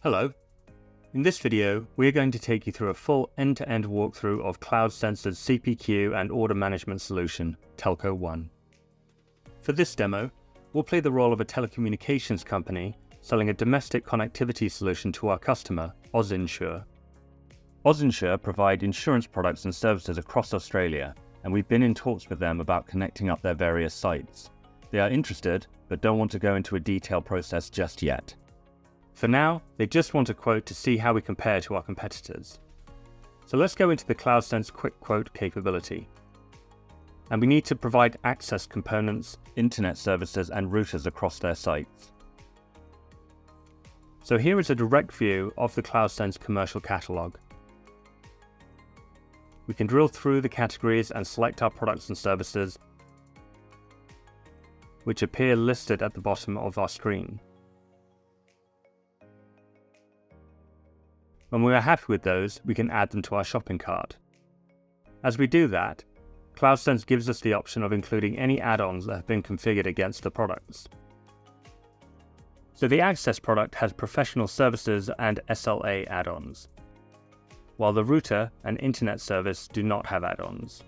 Hello. In this video, we are going to take you through a full end-to-end walkthrough of CloudSense's CPQ and order management solution, Telco One. For this demo, we'll play the role of a telecommunications company selling a domestic connectivity solution to our customer, AusInsure. AusInsure provide insurance products and services across Australia, and we've been in talks with them about connecting up their various sites. They are interested, but don't want to go into a detailed process just yet. For now, they just want a quote to see how we compare to our competitors. So let's go into the CloudSense Quick Quote capability. And we need to provide access components, internet services, and routers across their sites. So here is a direct view of the CloudSense commercial catalog. We can drill through the categories and select our products and services, which appear listed at the bottom of our screen. When we are happy with those, we can add them to our shopping cart. As we do that, CloudSense gives us the option of including any add-ons that have been configured against the products. So the Access product has professional services and SLA add-ons, while the router and internet service do not have add-ons.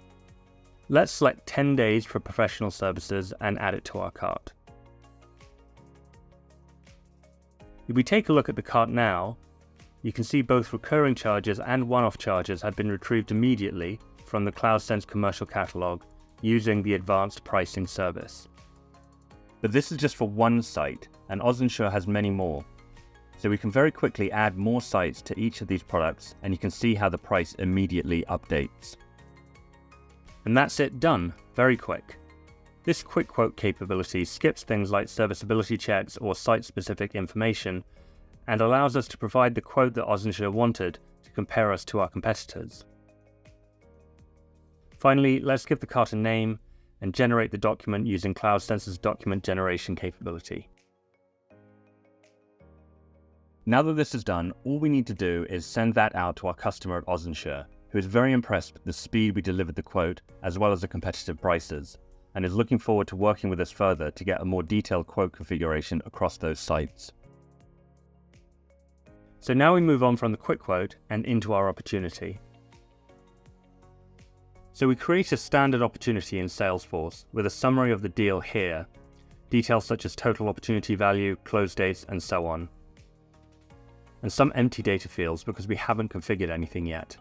Let's select 10 days for professional services and add it to our cart. If we take a look at the cart now, you can see both recurring charges and one-off charges have been retrieved immediately from the CloudSense commercial catalog using the advanced pricing service. But this is just for one site, and AusInsure has many more. So we can very quickly add more sites to each of these products, and you can see how the price immediately updates. And that's it, done. Very quick. This quick quote capability skips things like serviceability checks or site-specific information, and allows us to provide the quote that AusInsure wanted to compare us to our competitors. Finally, let's give the cart a name and generate the document using CloudSense's document generation capability. Now that this is done, all we need to do is send that out to our customer at AusInsure, who is very impressed with the speed we delivered the quote as well as the competitive prices, and is looking forward to working with us further to get a more detailed quote configuration across those sites. So now we move on from the quick quote and into our opportunity. So we create a standard opportunity in Salesforce with a summary of the deal here, details such as total opportunity value, close dates, and so on. And some empty data fields because we haven't configured anything yet.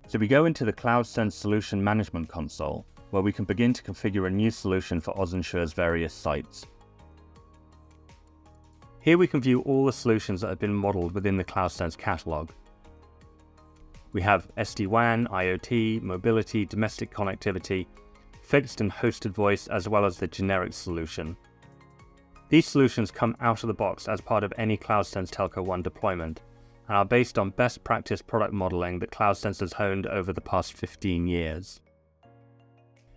So we go into the CloudSense Solution Management Console, where we can begin to configure a new solution for AusInsure's various sites. Here we can view all the solutions that have been modeled within the CloudSense catalog. We have SD-WAN, IoT, mobility, domestic connectivity, fixed and hosted voice, as well as the generic solution. These solutions come out of the box as part of any CloudSense Telco One deployment and are based on best practice product modeling that CloudSense has honed over the past 15 years.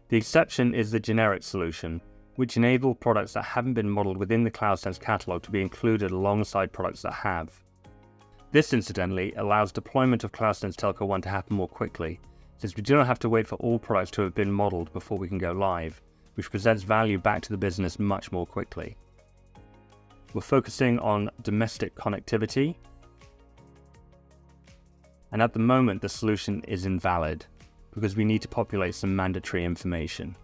The exception is the generic solution, which enable products that haven't been modeled within the CloudSense catalog to be included alongside products that have. This, incidentally, allows deployment of CloudSense Telco One to happen more quickly, since we do not have to wait for all products to have been modeled before we can go live, which presents value back to the business much more quickly. We're focusing on domestic connectivity, and at the moment the solution is invalid, because we need to populate some mandatory information.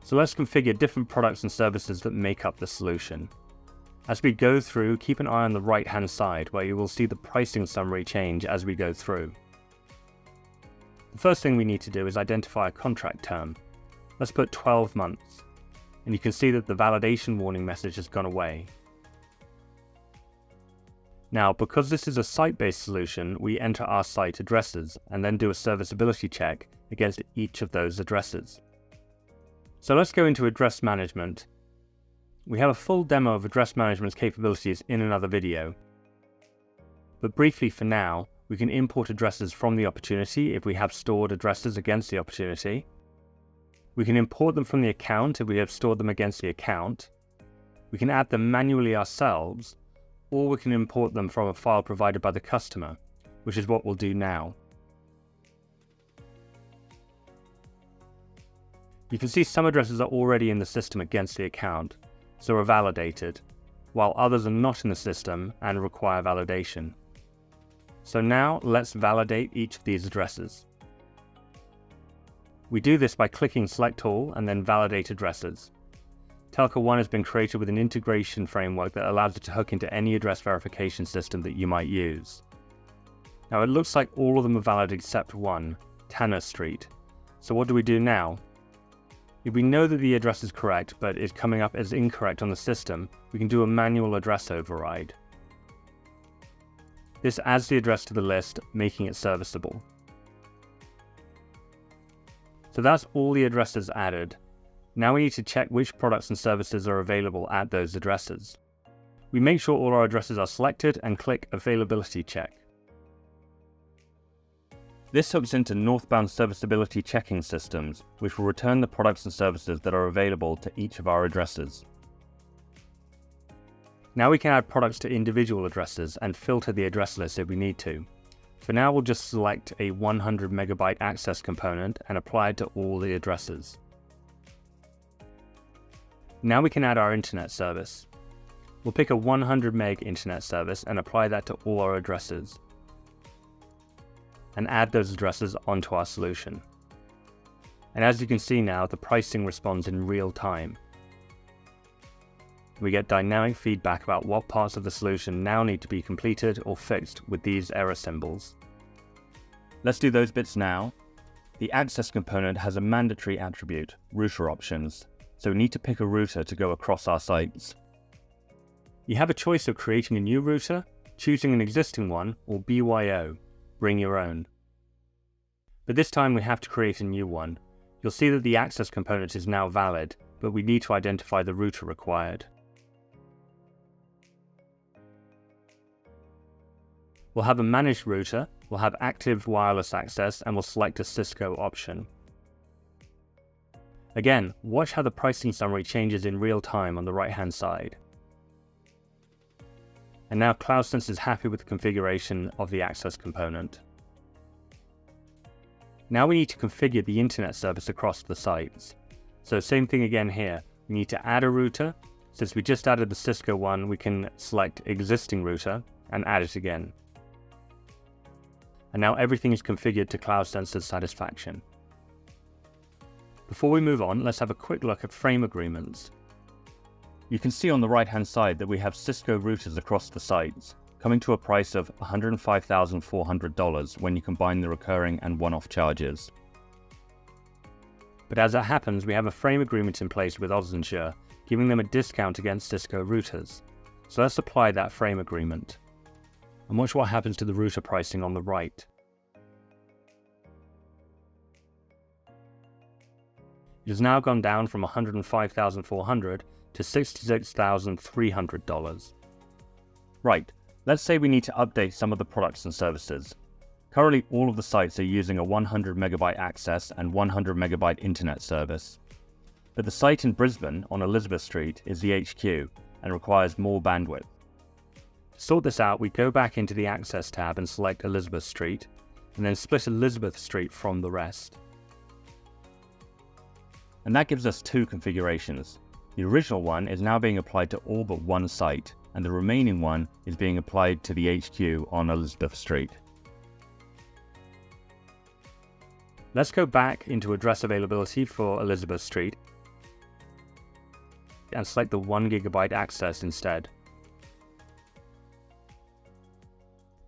So let's configure different products and services that make up the solution. As we go through, keep an eye on the right-hand side where you will see the pricing summary change as we go through. The first thing we need to do is identify a contract term. Let's put 12 months, and you can see that the validation warning message has gone away. Now, because this is a site-based solution, we enter our site addresses and then do a serviceability check against each of those addresses. So let's go into address management. We have a full demo of address management's capabilities in another video. But briefly for now, we can import addresses from the opportunity if we have stored addresses against the opportunity. We can import them from the account if we have stored them against the account. We can add them manually ourselves, or we can import them from a file provided by the customer, which is what we'll do now. You can see some addresses are already in the system against the account, so are validated, while others are not in the system and require validation. So now let's validate each of these addresses. We do this by clicking Select All and then Validate Addresses. Telco One has been created with an integration framework that allows it to hook into any address verification system that you might use. Now it looks like all of them are valid except one, Tanner Street. So what do we do now? If we know that the address is correct but is coming up as incorrect on the system, we can do a manual address override. This adds the address to the list, making it serviceable. So that's all the addresses added. Now we need to check which products and services are available at those addresses. We make sure all our addresses are selected and click Availability Check. This hooks into northbound serviceability checking systems, which will return the products and services that are available to each of our addresses. Now we can add products to individual addresses and filter the address list if we need to. For now, we'll just select a 100 megabyte access component and apply it to all the addresses. Now we can add our internet service. We'll pick a 100 meg internet service and apply that to all our addresses, and add those addresses onto our solution. And as you can see now, the pricing responds in real time. We get dynamic feedback about what parts of the solution now need to be completed or fixed with these error symbols. Let's do those bits now. The access component has a mandatory attribute, router options, so we need to pick a router to go across our sites. You have a choice of creating a new router, choosing an existing one, or BYO, bring your own. But this time we have to create a new one. You'll see that the access component is now valid, but we need to identify the router required. We'll have a managed router, we'll have active wireless access, and we'll select a Cisco option. Again, watch how the pricing summary changes in real time on the right-hand side. And now CloudSense is happy with the configuration of the access component. Now we need to configure the internet service across the sites. So same thing again here, we need to add a router. Since we just added the Cisco one, we can select existing router and add it again. And now everything is configured to CloudSense's satisfaction. Before we move on, let's have a quick look at frame agreements. You can see on the right-hand side that we have Cisco routers across the sites, coming to a price of $105,400 when you combine the recurring and one-off charges. But as it happens, we have a frame agreement in place with Osinsure, giving them a discount against Cisco routers. So let's apply that frame agreement. And watch what happens to the router pricing on the right. It has now gone down from $105,400 to $66,300. Right, let's say we need to update some of the products and services. Currently, all of the sites are using a 100 megabyte access and 100 megabyte internet service. But the site in Brisbane on Elizabeth Street is the HQ and requires more bandwidth. To sort this out, we go back into the Access tab and select Elizabeth Street, and then split Elizabeth Street from the rest. And that gives us two configurations. The original one is now being applied to all but one site, and the remaining one is being applied to the HQ on Elizabeth Street. Let's go back into address availability for Elizabeth Street and select the 1 GB access instead.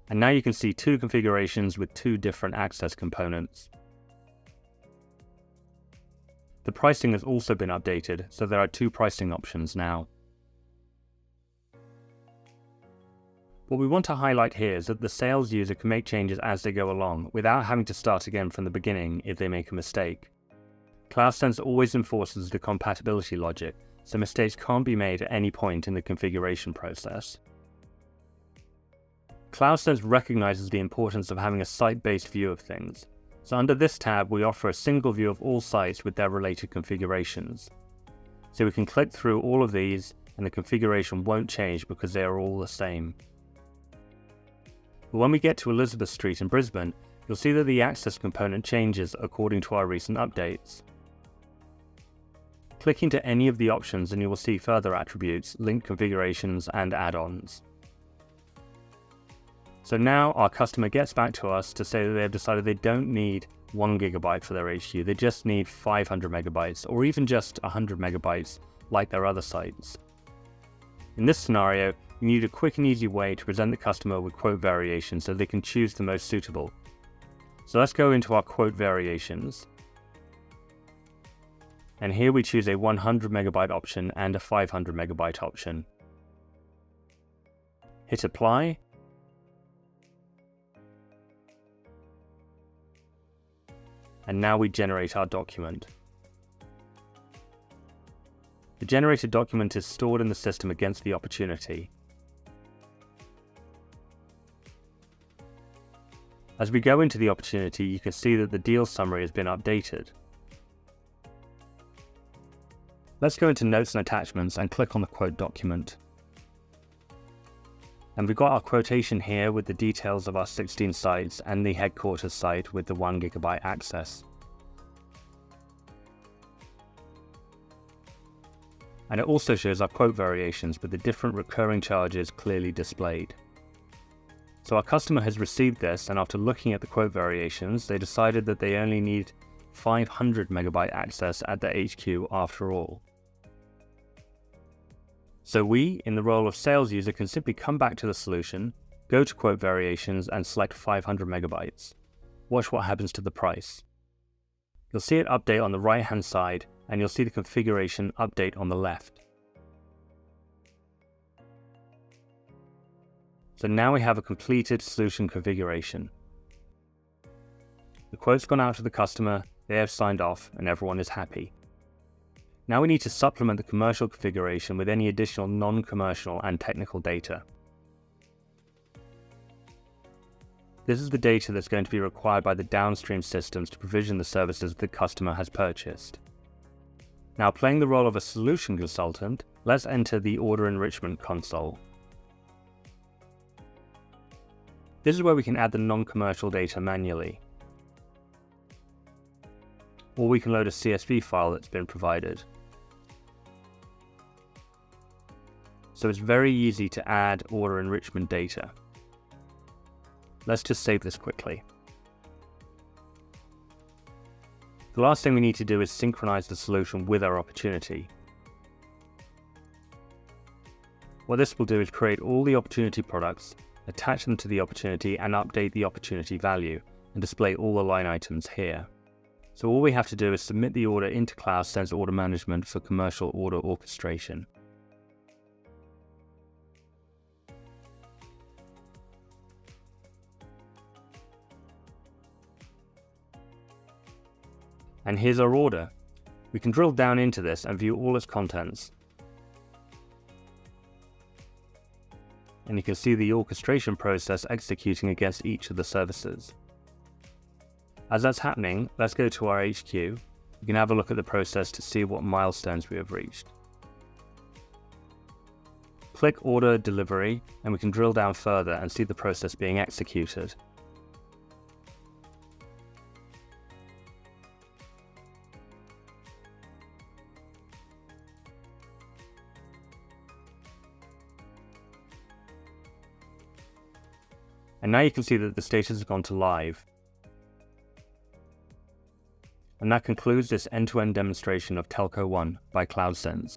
And now you can see two configurations with two different access components. The pricing has also been updated, so there are two pricing options now. What we want to highlight here is that the sales user can make changes as they go along, without having to start again from the beginning if they make a mistake. CloudSense always enforces the compatibility logic, so mistakes can't be made at any point in the configuration process. CloudSense recognizes the importance of having a site-based view of things. So under this tab, we offer a single view of all sites with their related configurations. So we can click through all of these and the configuration won't change because they are all the same. But when we get to Elizabeth Street in Brisbane, you'll see that the access component changes according to our recent updates. Click into any of the options and you will see further attributes, linked configurations, and add-ons. So now our customer gets back to us to say that they've decided they don't need 1 GB for their HQ, they just need 500 megabytes or even just 100 megabytes like their other sites. In this scenario, you need a quick and easy way to present the customer with quote variations so they can choose the most suitable. So let's go into our quote variations. And here we choose a 100 megabyte option and a 500 megabyte option. Hit apply. And now we generate our document. The generated document is stored in the system against the opportunity. As we go into the opportunity, you can see that the deal summary has been updated. Let's go into Notes and Attachments and click on the quote document. And we've got our quotation here with the details of our 16 sites and the headquarters site with the 1 GB access. And it also shows our quote variations with the different recurring charges clearly displayed. So our customer has received this, and after looking at the quote variations, they decided that they only need 500 megabyte access at the HQ after all. So we, in the role of sales user, can simply come back to the solution, go to quote variations and select 500 megabytes. Watch what happens to the price. You'll see it update on the right hand side, and you'll see the configuration update on the left. So now we have a completed solution configuration. The quote's gone out to the customer, they have signed off, and everyone is happy. Now we need to supplement the commercial configuration with any additional non-commercial and technical data. This is the data that's going to be required by the downstream systems to provision the services the customer has purchased. Now, playing the role of a solution consultant, let's enter the order enrichment console. This is where we can add the non-commercial data manually. Or we can load a CSV file that's been provided. So it's very easy to add order enrichment data. Let's just save this quickly. The last thing we need to do is synchronize the solution with our opportunity. What this will do is create all the opportunity products, attach them to the opportunity, and update the opportunity value, and display all the line items here. So all we have to do is submit the order into CloudSense Order Management for commercial order orchestration. And here's our order. We can drill down into this and view all its contents. And you can see the orchestration process executing against each of the services. As that's happening, let's go to our HQ. You can have a look at the process to see what milestones we have reached. Click Order Delivery, and we can drill down further and see the process being executed. And now you can see that the status has gone to live. And that concludes this end-to-end demonstration of Telco One by CloudSense.